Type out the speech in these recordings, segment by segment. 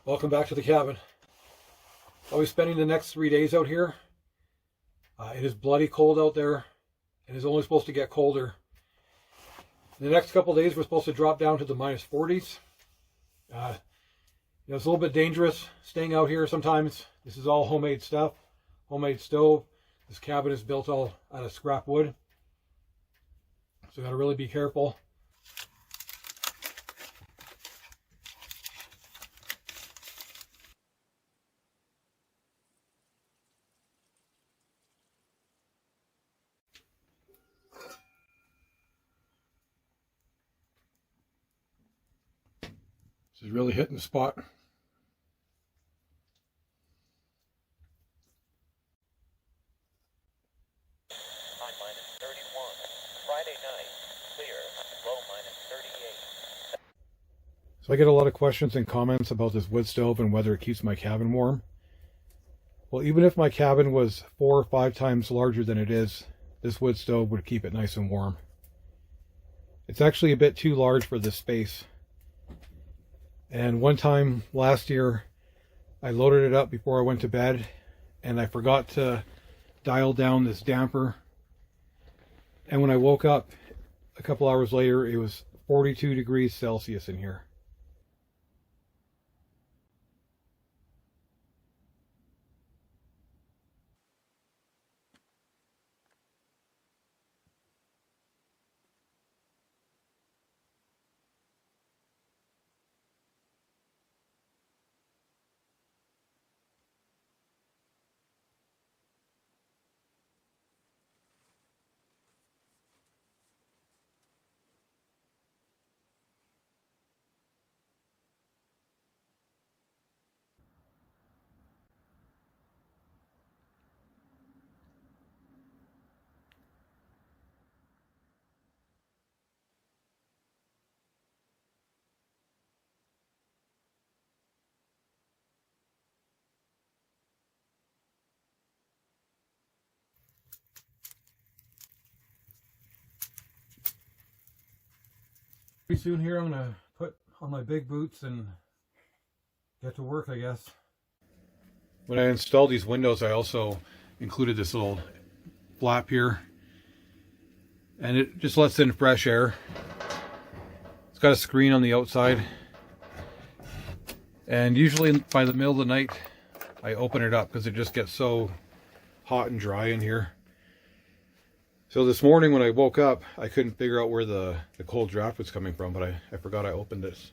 Welcome back to the cabin. I'll be spending the next 3 days out here. It is bloody cold out there, and it's only supposed to get colder. In the next couple of days, we're supposed to drop down to the -40s. It's a little bit dangerous staying out here sometimes. This is all homemade stuff, homemade stove. This cabin is built all out of scrap wood, so you got to really be careful. This is really hitting the spot. So I get a lot of questions and comments about this wood stove and whether it keeps my cabin warm. Well, even if my cabin was 4 or 5 times larger than it is, this wood stove would keep it nice and warm. It's actually a bit too large for this space. And one time last year, I loaded it up before I went to bed, and I forgot to dial down this damper. And when I woke up a couple hours later, it was 42 degrees Celsius in here. Pretty soon here I'm going to put on my big boots and get to work, I guess. When I installed these windows, I also included this little flap here, and it just lets in fresh air. It's got a screen on the outside, and usually by the middle of the night I open it up because it just gets so hot and dry in here. So this morning when I woke up, I couldn't figure out where the cold draft was coming from, but I forgot I opened this.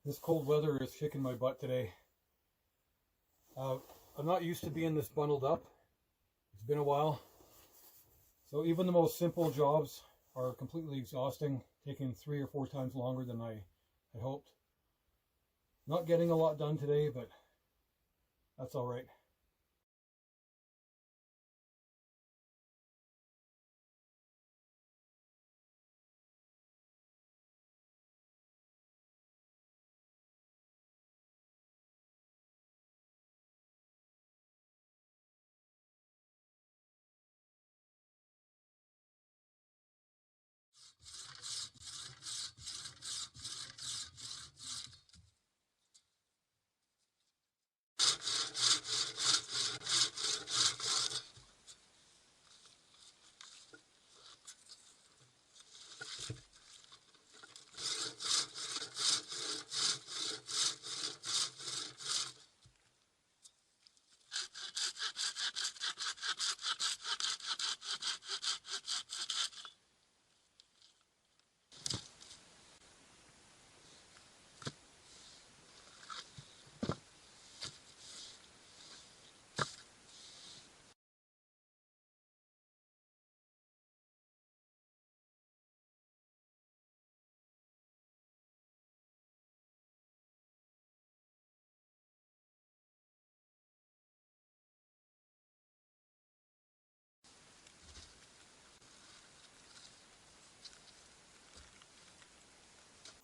This cold weather is kicking my butt today. I'm not used to being this bundled up. It's been a while. So even the most simple jobs are completely exhausting, taking 3 or 4 times longer than I had hoped. Not getting a lot done today, but that's all right.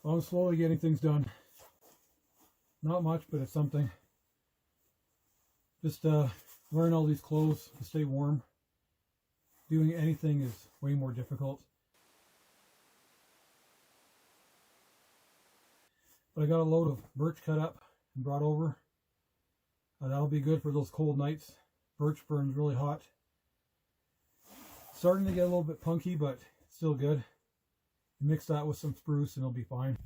Well, I'm slowly getting things done. Not much, but it's something. Just wearing all these clothes to stay warm. Doing anything is way more difficult. But I got a load of birch cut up and brought over. That'll be good for those cold nights. Birch burns really hot. Starting to get a little bit punky, but still good. Mix that with some spruce and it'll be fine.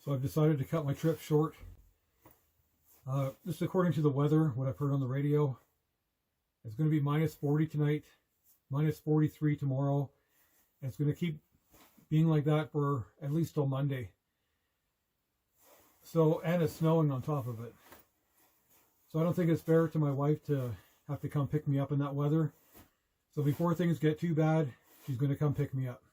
So I've decided to cut my trip short. Just according to the weather, what I've heard on the radio, it's going to be minus 40 tonight, minus 43 tomorrow, and it's going to keep being like that for at least till Monday. So, and it's snowing on top of it. So I don't think it's fair to my wife to have to come pick me up in that weather. So before things get too bad, she's going to come pick me up.